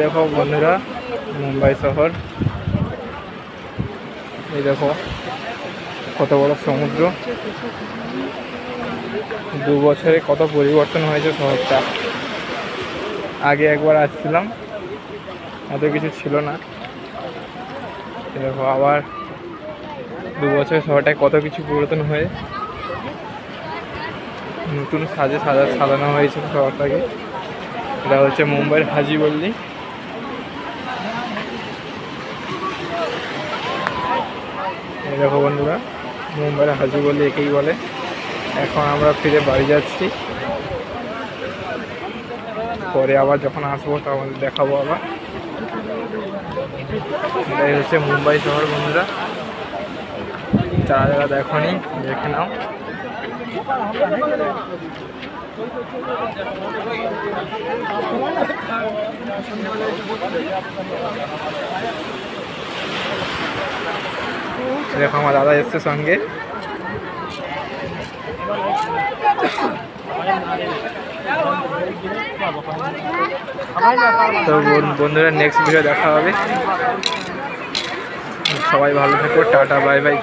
দেখো বন্ধুরা, মুম্বাই শহর। এই দেখো কত বড় সমুদ্র। 2 বছরে কত পরিবর্তন হয়েছে শহরটা। আগে একবার আসছিলাম, এত কিছু ছিল না। দেখো আবার 2 বছরে শহরটায় কত কিছু পরিবর্তন হয়ে নতুন সাজানো হয়েছে শহরটাকে। এটা হচ্ছে মুম্বাইয়ের হাজি গলি। এই দেখো বন্ধুরা, মুম্বাইয়ের হাজি গলি একেই বলে। এখন আমরা ফিরে বাড়ি যাচ্ছি, পরে আবার যখন আসবো তখন দেখাবো আবার। এটাই হচ্ছে মুম্বাই শহর বন্ধুরা, যারা যারা দেখোনি দেখে নাও। দেখো আমার দাদা এসছে সঙ্গে। তো বন্ধুরা, নেক্সট ভিডিও দেখা হবে। সবাই ভালো থেকো, টাটা বাই বাই।